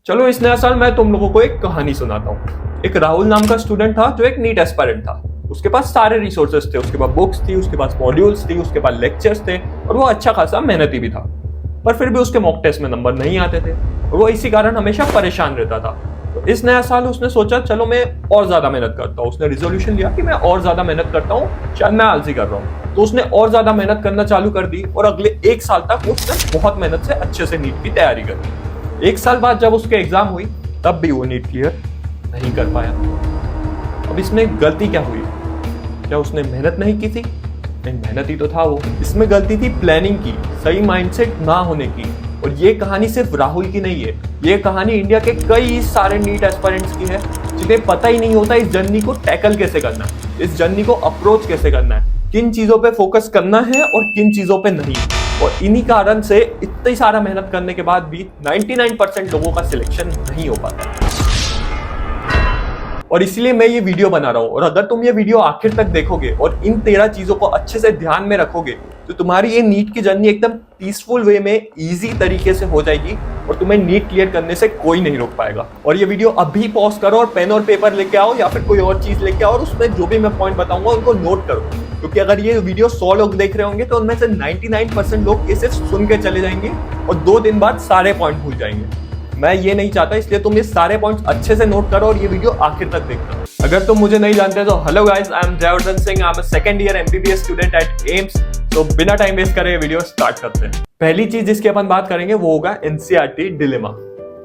चलो इस नया साल मैं तुम लोगों को एक कहानी सुनाता हूँ। एक राहुल नाम का स्टूडेंट था जो एक नीट एस्पायरेंट था। उसके पास सारे रिसोर्सेस थे, उसके पास बुक्स थी, उसके पास मॉड्यूल्स थी, उसके पास लेक्चर्स थे और वो अच्छा खासा मेहनती भी था। पर फिर भी उसके मॉक टेस्ट में नंबर नहीं आते थे और वो इसी कारण हमेशा परेशान रहता था। तो इस नया साल उसने सोचा चलो मैं और ज्यादा मेहनत करता हूँ। उसने रिजोल्यूशन लिया कि मैं और ज्यादा मेहनत करता हूँ, शायद मैं आलसी कर रहा हूँ। तो उसने और ज्यादा मेहनत करना चालू कर दी और अगले एक साल तक उसने बहुत मेहनत से अच्छे से नीट की तैयारी करी। एक साल बाद जब उसके एग्जाम हुई तब भी वो नीट क्लियर नहीं कर पाया। अब इसमें गलती क्या हुई? क्या उसने मेहनत नहीं की थी? नहीं, मेहनत ही तो था वो। इसमें गलती थी प्लानिंग की, सही माइंडसेट ना होने की। और ये कहानी सिर्फ राहुल की नहीं है, ये कहानी इंडिया के कई सारे नीट एस्पायरेंट्स की है जिन्हें पता ही नहीं होता इस जर्नी को टैकल कैसे करना है, इस जर्नी को अप्रोच कैसे करना है, किन चीजों पे फोकस करना है और किन चीजों पे नहीं। और इन्हीं कारण से इतनी सारा मेहनत करने के बाद भी 99% लोगों का सिलेक्शन नहीं हो पाता। और इसलिए मैं ये वीडियो बना रहा हूं। और अगर तुम ये वीडियो आखिर तक देखोगे और इन 13 चीजों को अच्छे से ध्यान में रखोगे तो तुम्हारी ये नीट की जर्नी एकदम पीसफुल वे में इजी तरीके से हो जाएगी और तुम्हें नीट क्लियर करने से कोई नहीं रोक पाएगा। और ये वीडियो अभी पॉज करो और पेन और पेपर लेके आओ या फिर कोई और चीज लेके आओ और उसमें जो भी मैं पॉइंट बताऊंगा उनको नोट करो, क्योंकि अगर ये वीडियो 100 लोग देख रहे होंगे तो उनमें से 99% लोग ये सिर्फ सुन के चले जाएंगे और 2 दिन बाद सारे पॉइंट भूल जाएंगे। मैं ये नहीं चाहता, इसलिए तुम ये सारे पॉइंट्स अच्छे से नोट करो और ये वीडियो आखिर तक देखना। अगर तुम मुझे नहीं जानते तो hello guys, I am Jaivardhan Singh, I am a second year MBBS student at AIIMS. तो बिना टाइम वेस्ट करे वीडियो स्टार्ट करते हैं। पहली चीज जिसकी अपन बात करेंगे वो होगा एनसीईआरटी डिलेमा।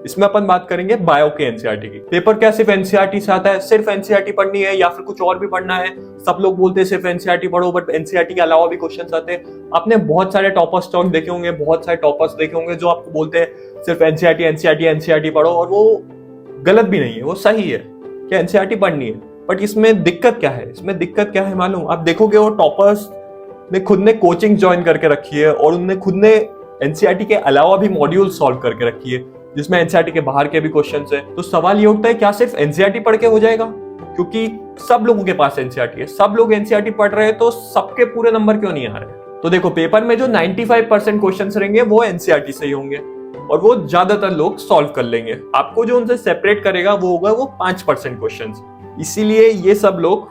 इसमें अपन बात करेंगे बायो के एनसीईआरटी की। पेपर क्या सिर्फ एनसीईआरटी से आता है? सिर्फ एनसीईआरटी पढ़नी है या फिर कुछ और भी पढ़ना है? सब लोग बोलते हैं सिर्फ एनसीईआरटी पढ़ो, बट एनसीईआरटी के अलावा भी क्वेश्चंस आते हैं। आपने बहुत सारे टॉपर्स स्टॉक देखे होंगे, बहुत सारे टॉपर्स देखे होंगे जो आपको बोलते हैं सिर्फ एनसीईआरटी एनसीईआरटी एनसीईआरटी पढ़ो, और वो गलत भी नहीं है, वो सही है कि एनसीईआरटी पढ़नी है। बट इसमें दिक्कत क्या है? इसमें दिक्कत क्या है मालूम? आप देखोगे वो टॉपर्स ने खुद ने कोचिंग ज्वाइन करके रखी है और उनने खुद ने एनसीईआरटी के अलावा भी मॉड्यूल सॉल्व करके रखी है जिसमें एनसीईआरटी के बाहर के भी क्वेश्चंस है। तो सवाल ये उठता है क्या सिर्फ एनसीईआरटी पढ़ के हो जाएगा? क्योंकि सब लोगों के पास एनसीईआरटी है, सब लोग एनसीईआरटी पढ़ रहे हैं, तो सबके पूरे नंबर क्यों नहीं आ रहे? तो देखो, पेपर में जो 95% क्वेश्चंस रहेंगे वो एनसीईआरटी से ही होंगे और वो ज्यादातर लोग सॉल्व कर लेंगे। आपको जो उनसे सेपरेट करेगा वो होगा वो 5% क्वेश्चंस। इसीलिए ये सब लोग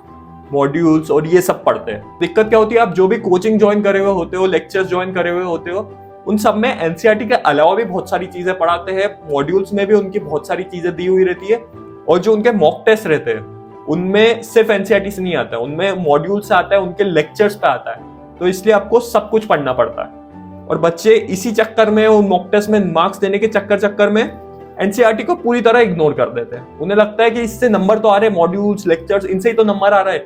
मॉड्यूल्स और ये सब पढ़ते हैं। दिक्कत क्या होती है? आप जो भी कोचिंग ज्वाइन करे हुए होते हो, लेक्चर्स ज्वाइन करे हुए होते हो, उन सब में एनसीईआरटी के अलावा भी बहुत सारी चीजें पढ़ाते हैं। मॉड्यूल्स में भी उनकी बहुत सारी चीजें दी हुई रहती है और जो उनके मॉक टेस्ट रहते हैं उनमें सिर्फ एनसीईआरटी से नहीं आता है, उनमें मॉड्यूल से आता है, उनके लेक्चर्स पे आता है। तो इसलिए आपको सब कुछ पढ़ना पड़ता है और बच्चे इसी चक्कर में, उन मॉक टेस्ट में मार्क्स देने के चक्कर में एनसीईआरटी को पूरी तरह इग्नोर कर देते हैं। उन्हें लगता है कि इससे नंबर तो आ रहे हैं, मॉड्यूल्स लेक्चर्स इनसे ही तो नंबर आ रहा है,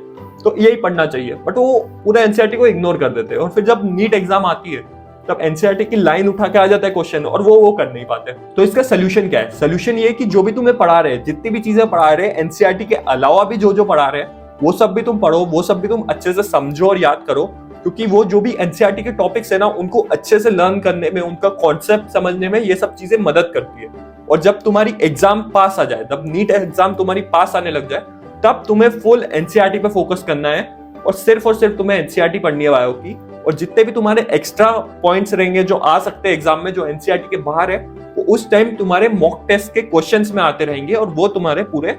तो यही पढ़ना चाहिए। बट वो पूरा एनसीईआरटी को इग्नोर कर देते हैं और फिर जब नीट एग्जाम आती है तब एनसीईआरटी की लाइन उठा के आ जाता है क्वेश्चन और वो कर नहीं पाते। तो इसका सोल्यूशन क्या है? सोल्यूशन ये है कि जो भी तुम्हें पढ़ा रहे हैं, जितनी भी चीजें पढ़ा रहे हैं, एनसीईआरटी के अलावा भी जो पढ़ा रहे हैं वो सब भी तुम पढ़ो, वो सब भी तुम अच्छे से समझो और याद करो, क्योंकि वो जो भी एनसीईआरटी के टॉपिक्स है ना उनको अच्छे से लर्न करने में, उनका कॉन्सेप्ट समझने में ये सब चीजें मदद करती है। और जब तुम्हारी एग्जाम पास आ जाए, जब नीट एग्जाम तुम्हारी पास आने लग जाए, तब तुम्हें फुल एनसीईआरटी पे फोकस करना है और सिर्फ तुम्हें एनसीईआरटी पढ़नी है बायो की। और जितने भी तुम्हारे एक्स्ट्रा पॉइंट्स रहेंगे जो आ सकते हैं एग्जाम में, जो एनसीईआरटी के बाहर है, वो उस टाइम तुम्हारे मॉक टेस्ट के क्वेश्चंस में आते रहेंगे और वो तुम्हारे पूरे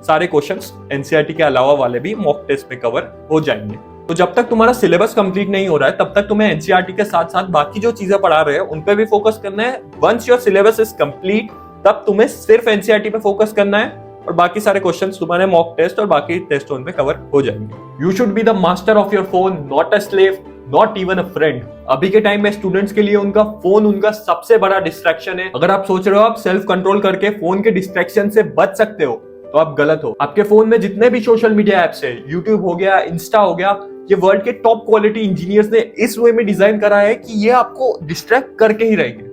सारे क्वेश्चंस एनसीईआरटी के अलावा वाले भी मॉक टेस्ट में कवर हो जाएंगे। तो जब तक तुम्हारा सिलेबस कंप्लीट नहीं हो रहा है तब तक तुम्हें एनसीईआरटी के साथ साथ बाकी जो चीजें पढ़ा रहे हैं उन पे भी फोकस करना है। Once your syllabus is complete तब तुम्हें सिर्फ एनसीईआरटी पे फोकस करना है और बाकी सारे क्वेश्चंस तुम्हारे मॉक टेस्ट और बाकी टेस्ट उनमें कवर हो जाएंगे। You should be the master of your phone, not a slave, not even a friend. अभी के टाइम में स्टूडेंट्स के लिए उनका फोन उनका सबसे बड़ा डिस्ट्रैक्शन है। अगर आप सोच रहे हो आप सेल्फ कंट्रोल करके फोन के डिस्ट्रैक्शन से बच सकते हो तो आप गलत हो। आपके फोन में जितने भी सोशल मीडिया एप्स है, यूट्यूब हो गया, इंस्टा हो गया, ये वर्ल्ड के टॉप क्वालिटी इंजीनियर्स ने इस वे में डिजाइन करा है कि ये आपको डिस्ट्रैक्ट करके ही रहेंगे।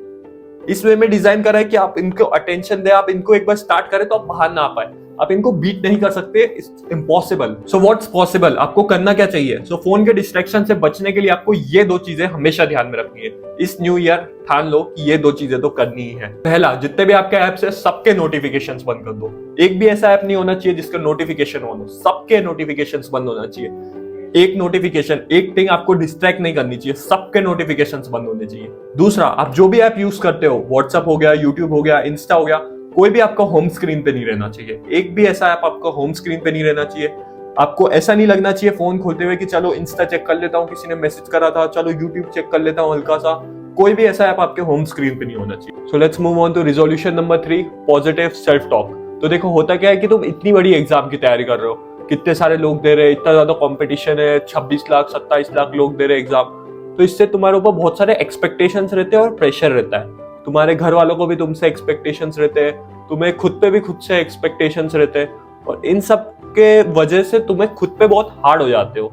इस वे में डिजाइन करा है कि आप इनको अटेंशन दे, आप इनको एक बार स्टार्ट करें तो आप बाहर ना आ पाए, आप इनको बीट नहीं कर सकते, it's impossible. So what's possible? आपको करना क्या चाहिए? सो फोन के डिस्ट्रैक्शन से बचने के लिए आपको ये 2 चीजें हमेशा ध्यान में रखनी है। इस न्यू ईयर ठान लो कि ये 2 चीजें तो करनी ही है। पहला, जितने भी आपके ऐप्स है सबके नोटिफिकेशंस बंद कर दो। एक भी ऐसा ऐप नहीं होना चाहिए जिसका नोटिफिकेशन ऑन हो, सबके नोटिफिकेशंस बंद होना चाहिए। एक नोटिफिकेशन, एक थिंग आपको डिस्ट्रैक्ट नहीं करनी चाहिए, सबके नोटिफिकेशंस बंद होने चाहिए। दूसरा, आप जो भी ऐप यूज करते हो, व्हाट्सएप हो गया, यूट्यूब हो गया, इंस्टा हो गया, कोई भी आपका होम स्क्रीन पे नहीं रहना चाहिए, एक भी ऐसा ऐप आपका होम स्क्रीन पे नहीं रहना चाहिए। आपको ऐसा नहीं लगना चाहिए फोन खोलते हुए कि चलो इंस्टा चेक कर लेता हूँ, किसी ने मैसेज करा था, चलो यूट्यूब चेक कर लेता हूँ हल्का सा। कोई भी ऐसा ऐप आपके होम स्क्रीन पे नहीं होना चाहिए। So let's move on to resolution number 3, positive self talk. तो देखो होता क्या है कि तुम इतनी बड़ी एग्जाम की तैयारी कर रहे हो, कितने सारे लोग दे रहे हैं, इतना ज्यादा कंपटीशन है, 26 लाख 27 लाख लोग दे रहे एग्जाम। तो इससे तुम्हारे ऊपर बहुत सारे एक्सपेक्टेशंस रहते हैं और प्रेशर रहता है। तुम्हारे घर वालों को भी तुमसे एक्सपेक्टेशंस रहते हैं, तुम्हें खुद पे भी खुद से एक्सपेक्टेशंस रहते हैं, और इन सब के वजह से तुम्हें खुद पे बहुत हार्ड हो जाते हो।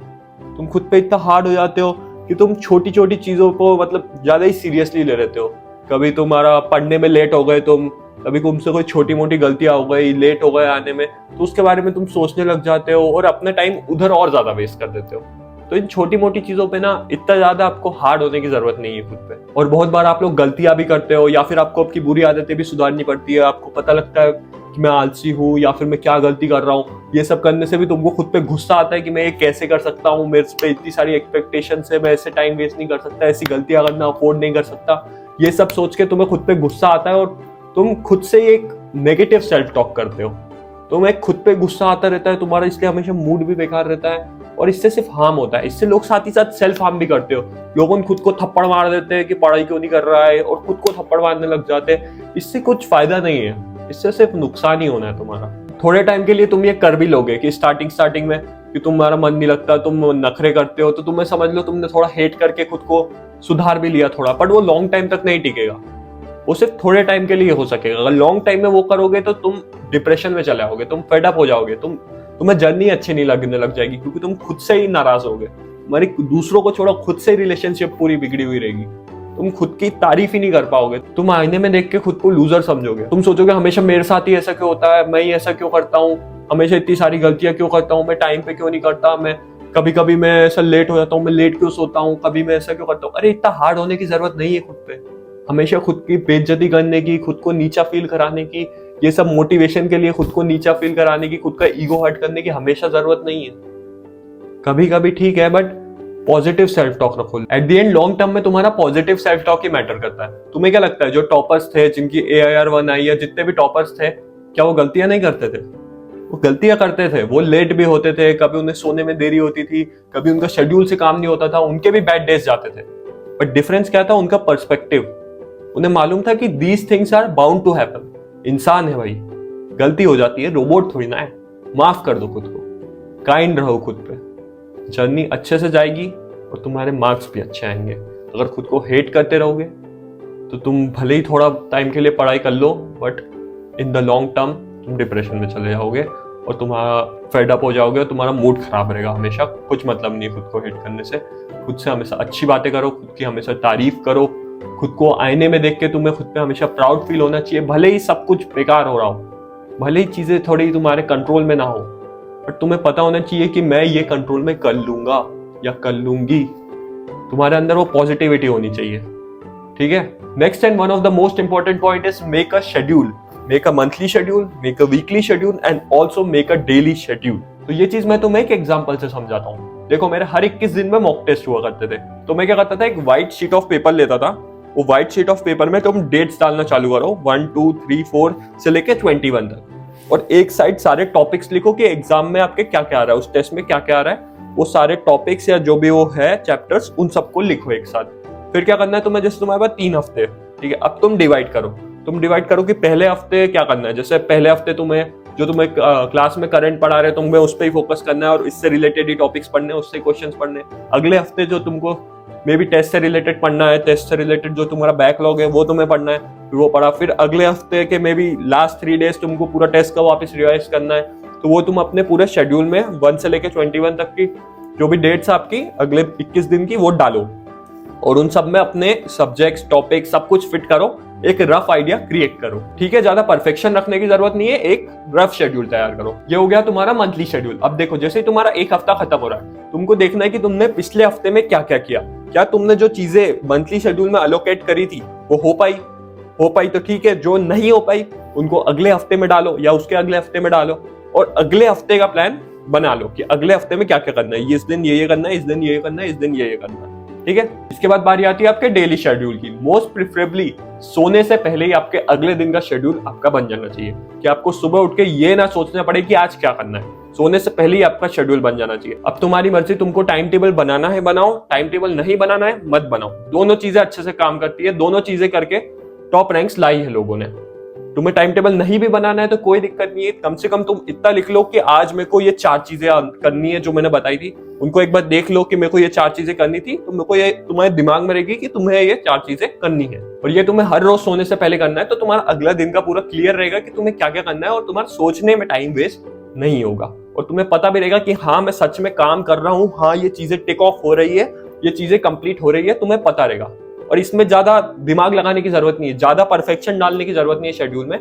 तुम खुद पे इतना हार्ड हो जाते हो कि तुम छोटी छोटी चीजों को मतलब ज्यादा ही सीरियसली ले लेते हो। कभी तुम्हारा पढ़ने में लेट हो गए तुम, कभी तुमसे कोई छोटी मोटी गलतियां हो गई, लेट हो गए आने में, तो उसके बारे में तुम सोचने लग जाते हो और अपना टाइम उधर और ज्यादा वेस्ट कर देते हो। तो इन छोटी मोटी चीजों पे ना इतना ज्यादा आपको हार्ड होने की जरूरत नहीं है खुद पे। और बहुत बार आप लोग गलतियां भी करते हो, या फिर आपको आपकी बुरी आदतें भी सुधारनी पड़ती है। आपको पता लगता है कि मैं आलसी हूँ, या फिर मैं क्या गलती कर रहा हूँ। ये सब करने से भी तुमको खुद पे गुस्सा आता है कि मैं ये कैसे कर सकता हूँ, मेरे पे इतनी सारी एक्सपेक्टेशंस है, मैं ऐसे टाइम वेस्ट नहीं कर सकता, ऐसी गलतियां करना अफोर्ड नहीं कर सकता। ये सब सोच के तुम्हें खुद पे गुस्सा आता है और तुम खुद से एक नेगेटिव सेल्फ टॉक करते हो। तुम्हें खुद पे गुस्सा आता रहता है तुम्हारा, इसलिए हमेशा मूड भी बेकार रहता है और इससे सिर्फ हार्म होता है। इससे लोग साथ ही साथ सेल्फ हार्म भी करते हो। लोगों खुद को थप्पड़ मार देते हैं कि पढ़ाई क्यों नहीं कर रहा है, और खुद को थप्पड़ मारने लग जाते हैं। इससे कुछ फायदा नहीं है, इससे सिर्फ नुकसान ही होना है तुम्हारा। थोड़े टाइम के लिए तुम ये कर भी लोगे कि स्टार्टिंग में कि तुम्हारा मन नहीं लगता, तुम नखरे करते हो, तो तुम्हें समझ लो तुमने थोड़ा हेट करके खुद को सुधार भी लिया थोड़ा, बट वो लॉन्ग टाइम तक नहीं टिकेगा। वो सिर्फ थोड़े टाइम के लिए हो सकेगा। अगर लॉन्ग टाइम में वो करोगे तो तुम डिप्रेशन में चले आओगे, तुम फेड अप हो जाओगे, तुम्हें जर्नी अच्छी नहीं लगने लग जाएगी, क्योंकि तुम खुद से ही नाराज होगे। तुम्हारी दूसरों को छोड़ो, खुद से रिलेशनशिप पूरी बिगड़ी हुई रहेगी। तुम खुद की तारीफ ही नहीं कर पाओगे। तुम आईने में देख के खुद को लूजर समझोगे। तुम सोचोगे हमेशा मेरे साथ ही ऐसा क्यों होता है, मैं ही ऐसा क्यों करता हूँ, हमेशा इतनी सारी गलतियां क्यों करता हूँ, मैं टाइम पे क्यों नहीं करता, मैं कभी कभी मैं ऐसा लेट हो जाता हूँ, मैं लेट क्यों सोता हूँ, कभी मैं ऐसा क्यों करता हूँ। अरे इतना हार्ड होने की जरूरत नहीं है खुद पे। हमेशा खुद की बेइज्जती करने की, खुद को नीचा फील कराने की, ये सब मोटिवेशन के लिए खुद को नीचा फील कराने की, खुद का ईगो हर्ट करने की हमेशा जरूरत नहीं है। कभी कभी ठीक है, बट पॉजिटिव सेल्फ टॉक रखो। At the end long term में तुम्हारा पॉजिटिव सेल्फ टॉक ही मैटर करता है। तुम्हें क्या लगता है जो टॉपर्स थे, जिनकी AIR 1 आई है, जितने भी टॉपर्स थे, क्या वो गलतियां नहीं करते थे? वो गलतियां करते थे, वो लेट भी होते थे, कभी उन्हें सोने में देरी होती थी, कभी उनका शेड्यूल से काम नहीं होता था, उनके भी बैड डेज जाते थे। बट डिफरेंस क्या था? उनका पर्सपेक्टिव। उन्हें मालूम था कि these things are bound to happen. इंसान है भाई, गलती हो जाती है, रोबोट थोड़ी ना है। माफ कर दो खुद को, काइंड रहो खुद पे, जर्नी अच्छे से जाएगी और तुम्हारे मार्क्स भी अच्छे आएंगे। अगर खुद को हेट करते रहोगे तो तुम भले ही थोड़ा टाइम के लिए पढ़ाई कर लो, but in the long term तुम डिप्रेशन में चले जाओगे और तुम्हारा फेड अप हो जाओगे और तुम्हारा मूड खराब रहेगा हमेशा। कुछ मतलब नहीं खुद को हेट करने से। खुद से हमेशा अच्छी बातें करो, खुद की हमेशा तारीफ करो, खुद को आईने में देख के तुम्हें खुद पे हमेशा प्राउड फील होना चाहिए। भले ही सब कुछ बेकार हो रहा हो, भले ही चीजें थोड़ी तुम्हारे कंट्रोल में ना हो, बट तुम्हें पता होना चाहिए कि मैं ये कंट्रोल में कर लूंगा या कर लूंगी। तुम्हारे अंदर वो पॉजिटिविटी होनी चाहिए, ठीक है। Next and one of the most important point is make a schedule. Make a monthly schedule, make a weekly schedule and also make a daily schedule. तो ये चीज मैं तुम्हें एक एग्जाम्पल से समझाता हूँ। देखो मेरे हर 21 दिन में मॉक टेस्ट हुआ करते थे। तो मैं क्या करता था, एक व्हाइट शीट ऑफ पेपर लेता था। वो व्हाइट शीट ऑफ पेपर में तुम डेट्स डालना चालू करो, 1 2 3 4 से लेके 21 तक, और एक साइड सारे टॉपिक्स लिखो कि एग्जाम में आपके क्या क्या आ रहा है, उस टेस्ट में क्या क्या आ रहा है। वो सारे टॉपिक्स या जो भी वो है चैप्टर्स, उन सबको लिखो एक साथ। फिर क्या करना है तुम्हें, जैसे तुम्हारे पास 3 हफ्ते, ठीक है, अब तुम डिवाइड करो कि पहले हफ्ते क्या करना है। जैसे पहले हफ्ते तुम्हें क्लास में करंट पढ़ा रहे तुम्हें उस पर ही फोकस करना है और इससे रिलेटेड ही टॉपिक्स पढ़ने, उससे क्वेश्चंस पढ़ने। अगले हफ्ते जो तुमको मे बी टेस्ट से रिलेटेड पढ़ना है, टेस्ट से रिलेटेड जो तुम्हारा बैकलॉग है वो तुम्हें पढ़ना है, फिर वो पढ़ा। फिर अगले हफ्ते के मे बी लास्ट 3 डेज तुमको पूरा टेस्ट का वापस रिवाइज करना है, तो वो तुम अपने पूरे शेड्यूल में 1 से लेके 21 तक की जो भी डेट्स आपकी अगले 21 दिन की वो डालो, और उन सब में अपने सब्जेक्ट्स, टॉपिक सब कुछ फिट करो, एक रफ आइडिया क्रिएट करो, ठीक है। ज्यादा परफेक्शन रखने की जरूरत नहीं है, एक रफ शेड्यूल तैयार करो। ये हो गया तुम्हारा मंथली शेड्यूल। अब देखो जैसे ही तुम्हारा एक हफ्ता खत्म हो रहा है, तुमको देखना है कि तुमने पिछले हफ्ते में क्या क्या किया। क्या तुमने जो चीजें मंथली शेड्यूल में अलोकेट करी थी वो हो पाई तो ठीक है, जो नहीं हो पाई उनको अगले हफ्ते में डालो या उसके अगले हफ्ते में डालो, और अगले हफ्ते का प्लान बना लो कि अगले हफ्ते में क्या क्या करना है। इस दिन ये करना है, इस दिन ये करना है, इस दिन ये करना है, ठीक है। इसके बाद बारी आती है आपके डेली शेड्यूल की। मोस्ट प्रिफरेबली सोने से पहले ही आपके अगले दिन का शेड्यूल आपका बन जाना चाहिए कि आपको सुबह उठ के ये ना सोचना पड़े कि आज क्या करना है। सोने से पहले ही आपका शेड्यूल बन जाना चाहिए। अब तुम्हारी मर्जी, तुमको टाइम टेबल बनाना है बनाओ, टाइम टेबल नहीं बनाना है मत बनाओ। दोनों चीजें अच्छे से काम करती है, दोनों चीजें करके टॉप रैंक्स लाई है लोगों ने। तुम्हें टाइम टेबल नहीं भी बनाना है तो कोई दिक्कत नहीं है, कम से कम तुम इतना लिख लो कि आज मेरे को ये 4 चीजें करनी है जो मैंने बताई थी, उनको एक बार देख लो कि मेरे को ये 4 चीजें करनी थी, तो मेरे को ये तुम्हारे दिमाग में रहेगी कि तुम्हें ये 4 चीजें करनी है। और ये तुम्हें हर रोज सोने से पहले करना है, तो तुम्हारा अगला दिन का पूरा क्लियर रहेगा कि तुम्हें क्या क्या करना है, और तुम्हारा सोचने में टाइम वेस्ट नहीं होगा। और तुम्हें पता भी रहेगा कि हाँ मैं सच में काम कर रहा हूँ, हाँ ये चीजें टेक ऑफ हो रही है, ये चीजें कंप्लीट हो रही है, तुम्हें पता रहेगा। और इसमें ज्यादा दिमाग लगाने की जरूरत नहीं है, ज्यादा परफेक्शन डालने की जरूरत नहीं है शेड्यूल में।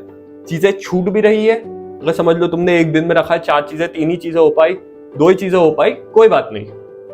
चीजें छूट भी रही है, अगर समझ लो तुमने एक दिन में रखा है 4 चीजें, 3 ही चीजें हो पाई, 2 ही चीजें हो पाई, कोई बात नहीं,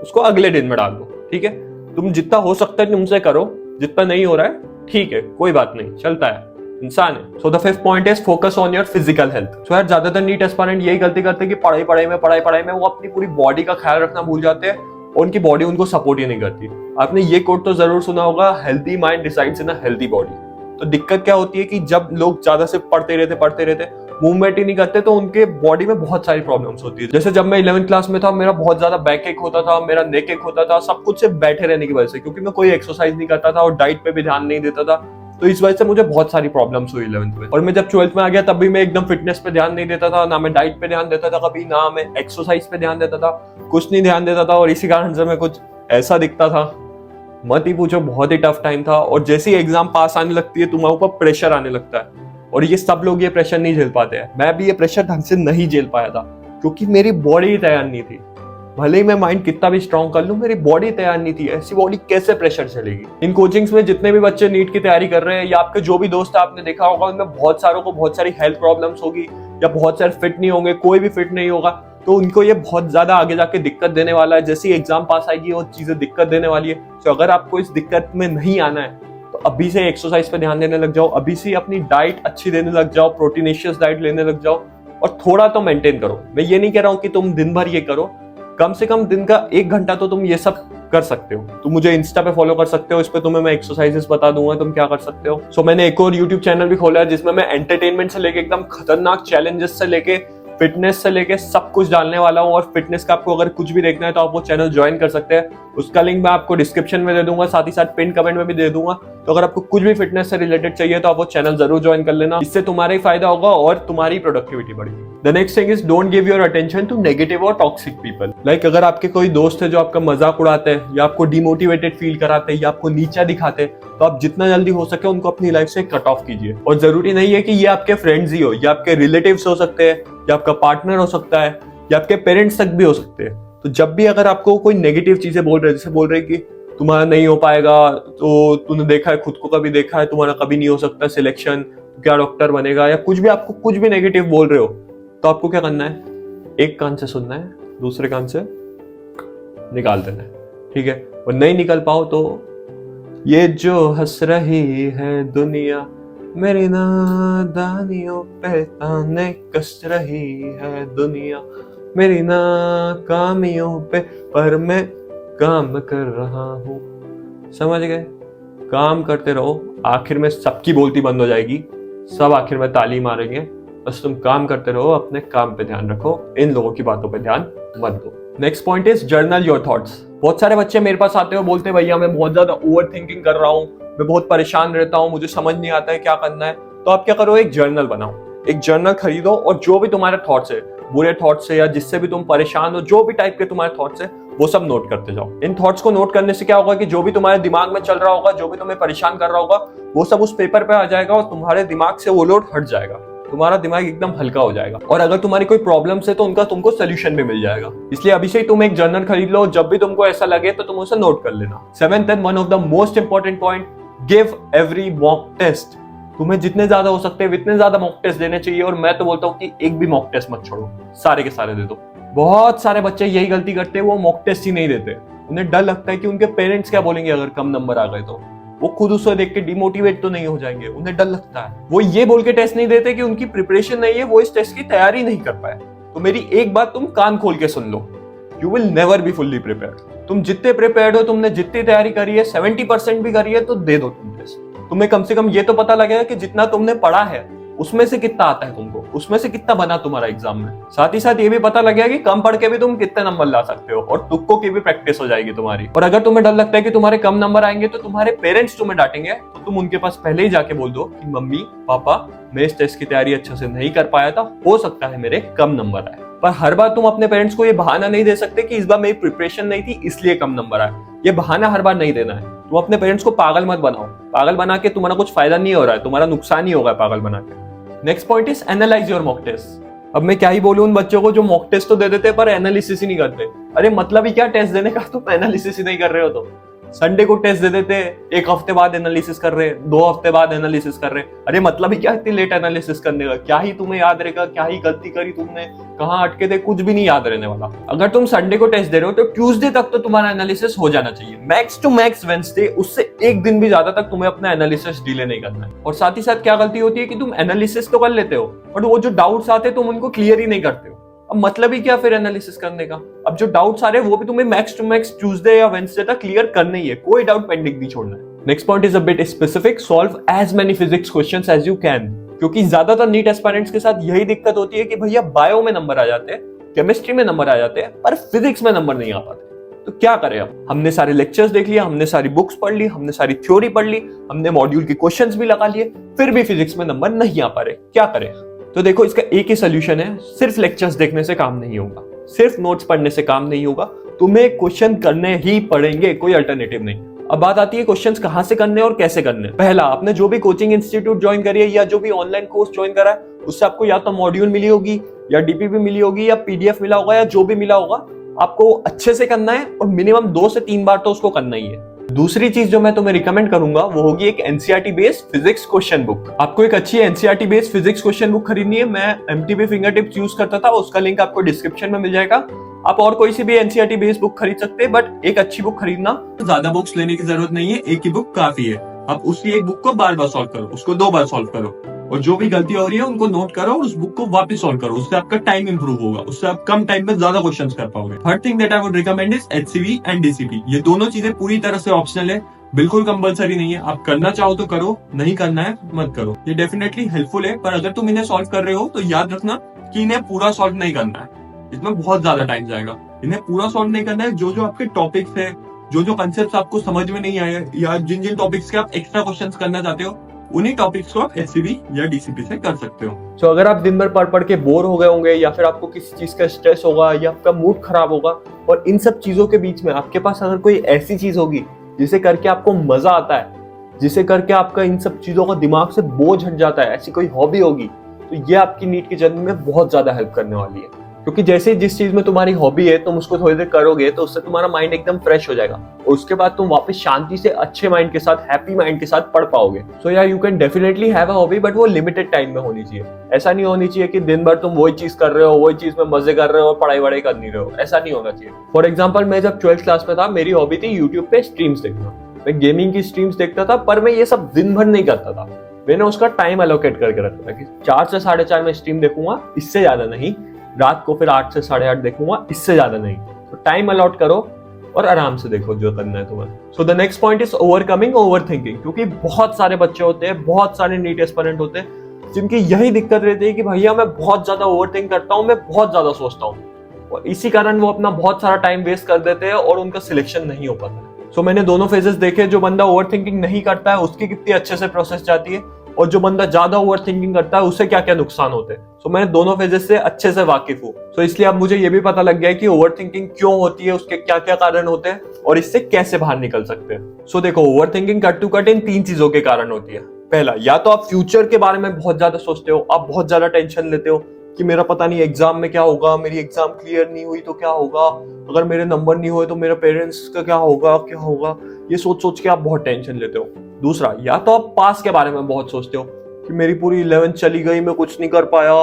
उसको अगले दिन में डाल दो। ठीक है, तुम जितना हो सकता है तुमसे करो, जितना नहीं हो रहा है ठीक है, कोई बात नहीं, चलता है, इंसान है। So the 5th point is focus on your physical health. So यार ज्यादातर नीट एस्पायरेंट यही गलती करते हैं कि पढ़ाई में वो अपनी पूरी बॉडी का ख्याल रखना भूल जाते हैं और उनकी बॉडी उनको सपोर्ट ही नहीं करती। आपने ये कोट तो जरूर सुना होगा, healthy mind decides in a healthy body. तो दिक्कत क्या होती है कि जब लोग ज्यादा से पढ़ते रहते, मूवमेंट ही नहीं करते, तो उनके बॉडी में बहुत सारी प्रॉब्लम्स होती है। जैसे जब मैं 11th क्लास में था, मेरा बहुत ज्यादा बैक एक होता था, मेरा नेक एक होता था, सब कुछ सिर्फ बैठे रहने की वजह से, क्योंकि मैं कोई एक्सरसाइज नहीं करता था और डाइट पे भी ध्यान नहीं देता था। तो इस वजह से मुझे बहुत सारी प्रॉब्लम्स हुई 11th में। और मैं जब 12th में आ गया तब भी मैं एकदम फिटनेस पे ध्यान नहीं देता था, ना मैं डाइट पे ध्यान देता था कभी, ना मैं एक्सरसाइज पे ध्यान देता था, कुछ नहीं ध्यान देता था। और इसी कारण से मैं कुछ ऐसा दिखता था, मत ही पूछो, बहुत ही टफ टाइम था। और जैसे ही एग्जाम पास आने लगती है तुम्हारे ऊपर प्रेशर आने लगता है, और ये सब लोग ये प्रेशर नहीं झेल पाते हैं। मैं भी ये प्रेशर ढंग से नहीं झेल पाया था, क्योंकि मेरी बॉडी ही तैयार नहीं थी। भले ही मैं माइंड कितना भी स्ट्रॉन्ग कर लूं, मेरी बॉडी तैयार नहीं थी। ऐसी बॉडी कैसे प्रेशर चलेगी। इन कोचिंग्स में जितने भी बच्चे नीट की तैयारी कर रहे हैं, या आपके जो भी दोस्त आपने देखा होगा, उनमें बहुत सारों को बहुत सारी हेल्थ प्रॉब्लम्स होगी, या बहुत सारे फिट नहीं होंगे, कोई भी फिट नहीं होगा, तो उनको ये बहुत ज्यादा आगे जाके दिक्कत देने वाला है। जैसे ही एग्जाम पास आएगी वो चीजें दिक्कत देने वाली है। तो अगर आपको इस दिक्कत में नहीं आना है तो अभी से एक्सरसाइज पे ध्यान देने लग जाओ, अभी से अपनी डाइट अच्छी देने लग जाओ, प्रोटीनेशियस डाइट लेने लग जाओ, और थोड़ा तो मेंटेन करो। मैं ये नहीं कह रहा हूँ कि तुम दिन भर ये करो, कम से कम दिन का 1 घंटा तो तुम ये सब कर सकते हो। तुम मुझे इंस्टा पे फॉलो कर सकते हो, इस पे तुम्हें मैं एक्सरसाइजेस बता दूंगा तुम क्या कर सकते हो। सो मैंने एक और यूट्यूब चैनल भी खोला है जिसमें मैं एंटरटेनमेंट से लेके एकदम खतरनाक चैलेंजेस से लेके फिटनेस से लेके सब कुछ डालने वाला हूँ। और फिटनेस का आपको अगर कुछ भी देखना है तो आप वो चैनल ज्वाइन कर सकते हैं, उसका लिंक मैं आपको डिस्क्रिप्शन में दे दूंगा, साथ ही साथ पिन कमेंट में भी दे दूंगा। तो अगर आपको कुछ भी फिटनेस से रिलेटेड चाहिए तो आप वो चैनल जरूर ज्वाइन कर लेना, इससे तुम्हारा ही फायदा होगा और तुम्हारी प्रोडक्टिविटी बढ़ेगी। The next thing is don't give your attention to negative और टॉक्सिक पीपल। लाइक अगर आपके कोई दोस्त है जो आपका मजाक उड़ाते हैं, या आपको डिमोटिवेटेड फील कराते हैं, या आपको नीचा दिखाते हैं, तो आप जितना जल्दी हो सके उनको अपनी लाइफ से कट ऑफ कीजिए। और जरूरी नहीं है कि ये आपके फ्रेंड्स ही हो, या आपके रिलेटिव्स हो सकते हैं, या आपका पार्टनर हो सकता है, या आपके पेरेंट्स तक भी हो सकते हैं। तो जब भी अगर आपको कोई नेगेटिव चीजें बोल रहे हैं, जैसे बोल रहे हैं कि तुम्हारा नहीं हो पाएगा, तो तूने देखा है, खुद को कभी देखा है, तुम्हारा कभी नहीं हो सकता सिलेक्शन, तो क्या डॉक्टर बनेगा, या कुछ भी आपको कुछ भी नेगेटिव बोल रहे हो, तो आपको क्या करना है, एक कान से सुनना है, दूसरे कान से निकाल देना है। ठीक है, और नहीं निकल पाओ तो ये जो हंस रही है दुनिया मेरी नादानियों पे ताने कस रही है दुनिया मेरी नाकामियों पे, पर मैं काम कर रहा हूँ। समझ गए? काम करते रहो, आखिर में सबकी बोलती बंद हो जाएगी, सब आखिर में ताली मारेंगे। बस तुम काम करते रहो, अपने काम पे ध्यान रखो, इन लोगों की बातों पे ध्यान मत दो। Next point is journal your thoughts. बहुत सारे बच्चे मेरे पास आते हो, बोलते भैया मैं बहुत ज्यादा ओवर थिंकिंग कर रहा हूँ, मैं बहुत परेशान रहता हूँ, मुझे समझ नहीं आता है क्या करना है। तो आप क्या करो, एक जर्नल बनाओ, एक जर्नल खरीदो, और जो भी तुम्हारे थॉट्स है, बुरे थॉट्स है या जिससे भी तुम परेशान हो, जो भी टाइप के तुम्हारे थॉट्स है, वो सब नोट करते जाओ। इन थॉट्स को नोट करने से क्या होगा कि जो भी तुम्हारे दिमाग में चल रहा होगा, जो भी तुम्हें परेशान कर रहा होगा, वो सब उस पेपर पे आ जाएगा और तुम्हारे दिमाग से वो लोड हट जाएगा, तुम्हारा दिमाग एकदम हल्का हो जाएगा। और अगर तुम्हारी कोई प्रॉब्लम्स है तो उनका तुमको सोल्यूशन भी मिल जाएगा। इसलिए अभी से ही तुम एक जर्नल खरीद लो, जब भी तुमको ऐसा लगे तो तुम उसे नोट कर लेना। 7th and one of the most important point, give every mock test. तुम्हें जितने ज्यादा हो सकते हैं उतने ज्यादा मॉक टेस्ट देने चाहिए। और मैं तो बोलता हूँ कि एक भी मॉक टेस्ट मत छोड़ो, सारे के सारे दे दो। बहुत सारे बच्चे यही गलती करते हैं, वो मॉक टेस्ट ही नहीं देते। उन्हें डर लगता है कि उनके पेरेंट्स क्या बोलेंगे अगर कम नंबर आ गए तो। वो खुद उसे देख के डिमोटिवेट तो नहीं हो जाएंगे, उन्हें डर लगता है। वो ये बोल के टेस्ट नहीं देते कि उनकी प्रिपरेशन नहीं है, वो इस टेस्ट की तैयारी नहीं कर पाए। तो मेरी एक बात तुम कान खोल के सुन लो, you will never be fully prepared. तुम जितने प्रिपेयर्ड हो, तुमने जितनी तैयारी करी है, 70% भी करी है, तो दे दो तुम टेस्ट। तुम्हें कम से कम ये तो पता लगेगा कि जितना तुमने पढ़ा है उसमें से कितना आता है तुमको, उसमें से कितना बना तुम्हारा एग्जाम में। साथ ही साथ ये भी पता लगेगा कि कम पढ़ के भी तुम कितने नंबर ला सकते हो, और तुक्कों की भी प्रैक्टिस हो जाएगी तुम्हारी। और अगर तुम्हें डर लगता है कि तुम्हारे कम नंबर आएंगे तो तुम्हारे पेरेंट्स तुम्हें डांटेंगे, तो तुम उनके पास पहले ही जाके बोल दो कि मम्मी पापा मैं इस टेस्ट की तैयारी अच्छे से नहीं कर पाया था, हो सकता है मेरे कम नंबर आए। पर हर बार तुम अपने पेरेंट्स को ये बहाना नहीं दे सकते कि इस बार मेरी प्रिपरेशन नहीं थी इसलिए कम नंबर आए। ये बहाना हर बार नहीं देना है। तुम अपने पेरेंट्स को पागल मत बनाओ। पागल बना के तुम्हारा कुछ फायदा नहीं हो रहा है, तुम्हारा नुकसान ही होगा पागल बना के। Next point is analyse your mock test. अब मैं क्या ही बोलूं उन बच्चों को जो मॉक टेस्ट तो दे देते पर एनालिसिस ही नहीं करते। अरे मतलब ही क्या टेस्ट देने का, तुम एनालिसिस ही नहीं कर रहे हो। तो संडे को टेस्ट दे देते, एक हफ्ते बाद एनालिसिस कर रहे, 2 हफ्ते बाद एनालिसिस कर रहे। अरे मतलब ही क्या इतनी लेट एनालिसिस करने का, क्या ही तुम्हें याद रहेगा, क्या ही गलती करी तुमने, कहाँ अटके थे, कुछ भी नहीं याद रहने वाला। अगर तुम संडे को टेस्ट दे रहे हो तो ट्यूसडे तक तो तुम्हारा एनालिसिस हो जाना चाहिए, मैक्स टू मैक्स वेडनेसडे, उससे एक दिन भी ज्यादा तक तुम्हें अपना एनालिसिस डिले नहीं करना है। और साथ ही साथ क्या गलती होती है कि तुम एनालिसिस तो कर लेते हो बट वो जो डाउट्स आते हैं तुम उनको क्लियर ही नहीं करते हो। अब मतलब ही क्या फिर एनालिसिस करने का। अब जो डाउट्स आ रहे हैं वो भी तुम्हें मैक्स टू मैक्स ट्यूसडे या वेडनेसडे तक क्लियर करना ही है, कोई डाउट पेंडिंग नहीं छोड़ना है। Next point is a bit specific, solve as many physics questions as you can. क्योंकि ज्यादातर नीट एस्पायरेंट्स के साथ यही दिक्कत होती है कि भैया बायो में नंबर आ जाते हैं, केमिस्ट्री में नंबर आ जाते हैं, पर फिजिक्स में नंबर नहीं आ पाते। तो क्या करें अब? हमने सारे लेक्चर्स देख लिया, हमने सारी बुक्स पढ़ ली, हमने सारी थ्योरी पढ़ ली, हमने मॉड्यूल के क्वेश्चंस भी लगा लिए, फिर भी फिजिक्स में नंबर नहीं आ पा रहे, क्या करें? तो देखो इसका एक ही सोल्यूशन है, सिर्फ लेक्चर्स देखने से काम नहीं होगा, सिर्फ नोट्स पढ़ने से काम नहीं होगा, तुम्हें क्वेश्चन करने ही पड़ेंगे, कोई अल्टरनेटिव नहीं। अब बात आती है क्वेश्चंस कहां से करने और कैसे करने। पहला, आपने जो भी कोचिंग इंस्टीट्यूट ज्वाइन करी है या जो भी ऑनलाइन कोर्स ज्वाइन करा है उससे आपको या तो मॉड्यूल मिली होगी या डीपीपी मिली होगी या पीडीएफ मिला होगा या जो भी मिला होगा, आपको अच्छे से करना है और मिनिमम 2 से 3 बार तो उसको करना ही है। दूसरी चीज जो मैं तुम्हें रिकमेंड करूंगा वो होगी एक NCERT based physics question book. आपको एक अच्छी NCERT based physics question book खरीदनी है। मैं एमटीबी फिंगरटिप्स यूज करता था, उसका लिंक आपको डिस्क्रिप्शन में मिल जाएगा। आप और कोई सी भी एनसीईआरटी बेस्ड बुक खरीद सकते हैं, बट एक अच्छी बुक खरीदना, ज्यादा बुक्स लेने की जरूरत नहीं है, एक ही बुक काफी है। आप उसी एक बुक को बार बार सॉल्व करो, उसको 2 बार सॉल्व करो और जो भी गलती हो रही है उनको नोट करो और उस बुक को वापस सॉल्व करो। उससे आपका टाइम इंप्रूव होगा, उससे आप कम टाइम में ज्यादा क्वेश्चंस कर पाओगे। Third thing that I would recommend is HCV and DCP. ये दोनों चीजें पूरी तरह से ऑप्शनल है, बिल्कुल कंपलसरी नहीं है। आप करना चाहो तो करो, नहीं करना है मत करो। ये डेफिनेटली हेल्पफुल है, पर अगर तुम इन्हें सॉल्व कर रहे हो तो याद रखना कि इन्हें पूरा सॉल्व नहीं करना है, इसमें बहुत ज्यादा टाइम जाएगा। इन्हें पूरा सॉल्व नहीं करना है। जो जो आपके टॉपिक्स है, जो जो कंसेप्ट आपको समझ में नहीं आए या जिन जिन टॉपिक्स के आप एक्स्ट्रा क्वेश्चंस करना चाहते हो, उन्हीं टॉपिक्स को आप एचसीवी या डीसीपी से कर सकते हो। तो अगर आप दिन भर पढ़ पढ़ के बोर हो गए होंगे या फिर आपको किसी चीज का स्ट्रेस होगा या आपका मूड खराब होगा, और इन सब चीजों के बीच में आपके पास अगर कोई ऐसी चीज होगी जिसे करके आपको मजा आता है, जिसे करके आपका इन सब चीजों का दिमाग से बोझ हट जाता है, ऐसी कोई हॉबी होगी, तो ये आपकी नीट की जर्नी में बहुत ज्यादा हेल्प करने वाली है। क्योंकि जैसे जिस चीज में तुम्हारी हॉबी है तुम उसको थोड़ी देर करोगे तो उससे तुम्हारा माइंड एकदम फ्रेश हो जाएगा और उसके बाद तुम वापस शांति से अच्छे माइंड के साथ, हैप्पी माइंड के साथ पढ़ पाओगे। सो या you can definitely have a hobby, but वो लिमिटेड टाइम में होनी चाहिए। ऐसा नहीं होनी चाहिए कि दिन भर तुम वही चीज कर रहे हो, वही चीज में मजे कर रहे हो और पढ़ाई वढ़ाई कर नहीं रहे हो, ऐसा नहीं होना चाहिए। फॉर एग्जाम्पल, मैं जब 12th क्लास में था, मेरी हॉबी थी यूट्यूब पे स्ट्रीम्स देखना। मैं गेमिंग की स्ट्रीम्स देखता था, पर मैं ये सब दिन भर नहीं करता था। मैंने उसका टाइम एलोकेट करके रखा था कि 4 से 4:30 में स्ट्रीम देखूंगा, इससे ज्यादा नहीं। रात को फिर 8 से 8:30 देखूंगा, इससे ज्यादा नहीं। तो टाइम अलॉट करो और आराम से देखो जो करना है तुम्हें। So the next point is overcoming overthinking. क्योंकि बहुत सारे बच्चे होते हैं, बहुत सारे नीट एस्पिरेंट होते हैं जिनकी यही दिक्कत रहती है कि भैया मैं बहुत ज्यादा ओवरथिंक करता हूँ, मैं बहुत ज्यादा सोचता हूँ, और इसी कारण वो अपना बहुत सारा टाइम वेस्ट कर देते हैं और उनका सिलेक्शन नहीं हो पाता। सो मैंने दोनों फेजेस देखे। जो बंदा ओवरथिंकिंग नहीं करता है उसकी कितनी अच्छे से प्रोसेस जाती है, और जो बंदा ज्यादा ओवरथिंकिंग करता है उससे क्या क्या नुकसान होते हैं। सो मैंने दोनों फेजेस से अच्छे से वाकिफ हूँ। सो इसलिए अब मुझे ये भी पता लग गया है कि ओवरथिंकिंग क्यों होती है, उसके क्या क्या कारण होते हैं और इससे कैसे बाहर निकल सकते हैं। सो देखो, ओवरथिंकिंग कट टू कट इन 3 चीजों के कारण होती है। पहला, या तो आप फ्यूचर के बारे में बहुत ज्यादा सोचते हो, आप बहुत ज्यादा टेंशन लेते हो कि मेरा पता नहीं एग्जाम में क्या होगा, मेरी एग्जाम क्लियर नहीं हुई तो क्या होगा, अगर मेरे नंबर नहीं हुए तो मेरे पेरेंट्स का क्या होगा, ये सोच सोच के आप बहुत टेंशन लेते हो। दूसरा, या तो आप पास के बारे में बहुत सोचते हो कि मेरी पूरी 11th चली गई, मैं कुछ नहीं कर पाया,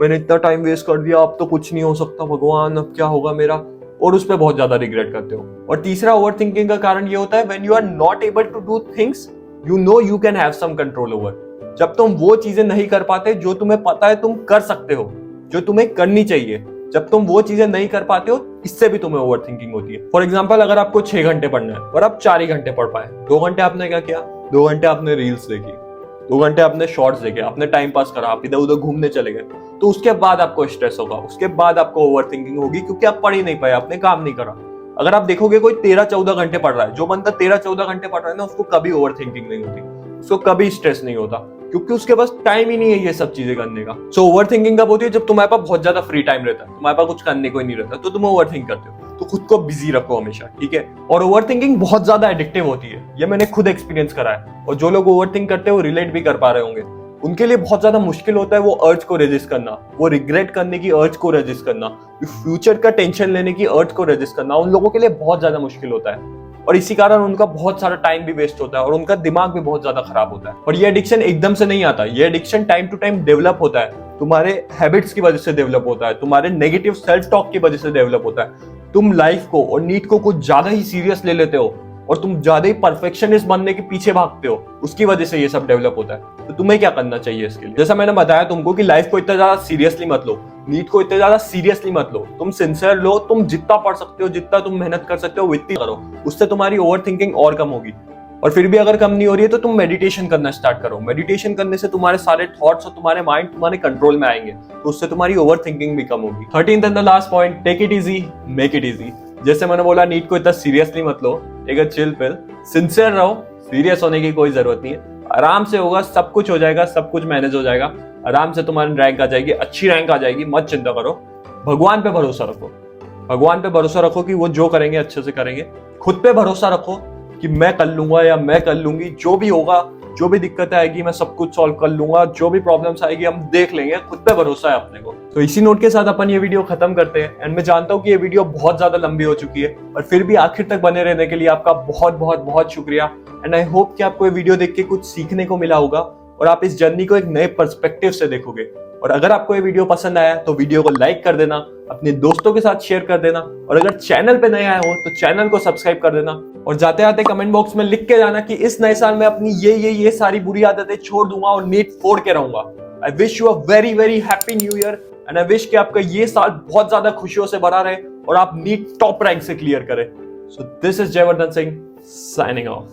मैंने इतना टाइम वेस्ट कर दिया, अब तो कुछ नहीं हो सकता, भगवान अब क्या होगा मेरा, और उस पर बहुत ज्यादा रिग्रेट करते हो। और तीसरा ओवरथिंकिंग का कारण ये होता है when you are not able to do things you know you can have some control over. जब तुम वो चीजें नहीं कर पाते जो तुम्हें पता है तुम कर सकते हो, जो तुम्हें करनी चाहिए, जब तुम वो चीजें नहीं कर पाते हो, इससे भी तुम्हें ओवरथिंकिंग होती है। फॉर एग्जांपल, अगर आपको 6 घंटे पढ़ना है और आप 4 ही घंटे पढ़ पाए, 2 घंटे आपने क्या किया, 2 घंटे आपने रील्स देखी, 2 घंटे आपने शॉर्ट्स देखे, आपने टाइम पास करा, आप इधर उधर घूमने चले गए, तो उसके बाद आपको स्ट्रेस होगा, उसके बाद आपको ओवर थिंकिंग होगी, क्योंकि आप पढ़ ही नहीं पाए, आपने काम नहीं करा। अगर आप देखोगे कोई 13-14 घंटे पढ़ रहा है, जो बंदा 13-14 घंटे पढ़ रहा है ना, उसको कभी ओवर थिंकिंग नहीं होती, उसको कभी स्ट्रेस नहीं होता, क्योंकि उसके पास टाइम ही नहीं है ये सब चीजें करने का। सो ओवर थिंकिंग कब होती है? जब तुम्हारे पास बहुत ज्यादा फ्री टाइम रहता है, तुम्हारे पास कुछ करने को ही नहीं रहता, तो तुम ओवर थिंक करते हो। तो खुद को बिजी रखो हमेशा, ठीक है? और ओवर थिंकिंग बहुत ज्यादा एडिक्टिव होती है, ये मैंने खुद एक्सपीरियंस करा है, और जो लोग ओवर थिंक करते हैं वो रिलेट भी कर पा रहे होंगे। उनके लिए बहुत ज्यादा मुश्किल होता है वो अर्ज को रेजिस्ट करना, वो रिग्रेट करने की अर्ज को रेजिस्ट करना, फ्यूचर का टेंशन लेने की अर्ज को रेजिस्ट करना उन लोगों के लिए बहुत ज्यादा मुश्किल होता है, और इसी कारण उनका बहुत सारा टाइम भी वेस्ट होता है और उनका दिमाग भी बहुत ज्यादा खराब होता है। और ये एडिक्शन एकदम से नहीं आता, ये addiction time to time develop होता है, तुम्हारे हैबिट्स की वजह से डेवलप होता है, तुम्हारे नेगेटिव सेल्फ टॉक की वजह से डेवलप होता है। तुम लाइफ को और नीट को कुछ ज्यादा ही सीरियस ले लेते हो और तुम ज्यादा ही परफेक्शनिस्ट बनने के पीछे भागते हो, उसकी वजह से ये सब डेवलप होता है। तो तुम्हें क्या करना चाहिए इसके लिए? जैसा मैंने बताया तुमको कि लाइफ को इतना ज्यादा सीरियसली मत लो, नीट को इतना ज्यादा सीरियसली मत लो, तुम सिंसियर लो, तुम जितना पढ़ सकते हो, जितना तुम मेहनत कर सकते हो उतनी करो, उससे तुम्हारी ओवर थिंकिंग और कम होगी। और फिर भी अगर कम नहीं हो रही है तो तुम मेडिटेशन करना स्टार्ट करो। मेडिटेशन करने से तुम्हारे सारे थॉट्स और तुम्हारे माइंड तुम्हारे कंट्रोल में आएंगे, तो उससे तुम्हारी ओवर थिंकिंग भी कम होगी। 13th and the last point, take it easy, make it easy. जैसे मैंने बोला, नीट को इतना सीरियसली मत लो, take a chill pill, sincere रहो, सीरियस होने की कोई जरूरत नहीं है, आराम से होगा, सब कुछ हो जाएगा, सब कुछ मैनेज हो जाएगा, आराम से तुम्हारी रैंक आ जाएगी, अच्छी रैंक आ जाएगी, मत चिंता करो। भगवान पे भरोसा रखो, भगवान पे भरोसा रखो कि वो जो करेंगे अच्छे से करेंगे। खुद पे भरोसा रखो कि मैं कर लूंगा या मैं कर लूंगी, जो भी होगा, जो भी दिक्कत आएगी मैं सब कुछ सॉल्व कर लूंगा, जो भी प्रॉब्लम्स आएगी हम देख लेंगे, खुद पे भरोसा है अपने को। तो इसी नोट के साथ अपन ये वीडियो खत्म करते हैं। एंड मैं जानता हूँ कि ये वीडियो बहुत ज्यादा लंबी हो चुकी है, और फिर भी आखिर तक बने रहने के लिए आपका बहुत बहुत बहुत शुक्रिया। एंड आई होप कि आपको ये वीडियो देख के कुछ सीखने को मिला होगा और आप इस जर्नी को एक नए पर्सपेक्टिव से देखोगे। और अगर आपको ये वीडियो पसंद आया तो वीडियो को लाइक कर देना, अपने दोस्तों के साथ शेयर कर देना, और अगर चैनल पे नए आए हो तो चैनल को सब्सक्राइब कर देना। और जाते आते कमेंट बॉक्स में लिख के जाना कि इस नए साल में अपनी ये सारी बुरी आदतें छोड़ दूंगा और नीट फोड़ के रहूंगा। I wish you a very very happy new year, and I wish कि आपका ये साल बहुत ज्यादा खुशियों से भरा रहे और आप नीट टॉप रैंक से क्लियर करें। So this is Jaivardhan Singh signing off.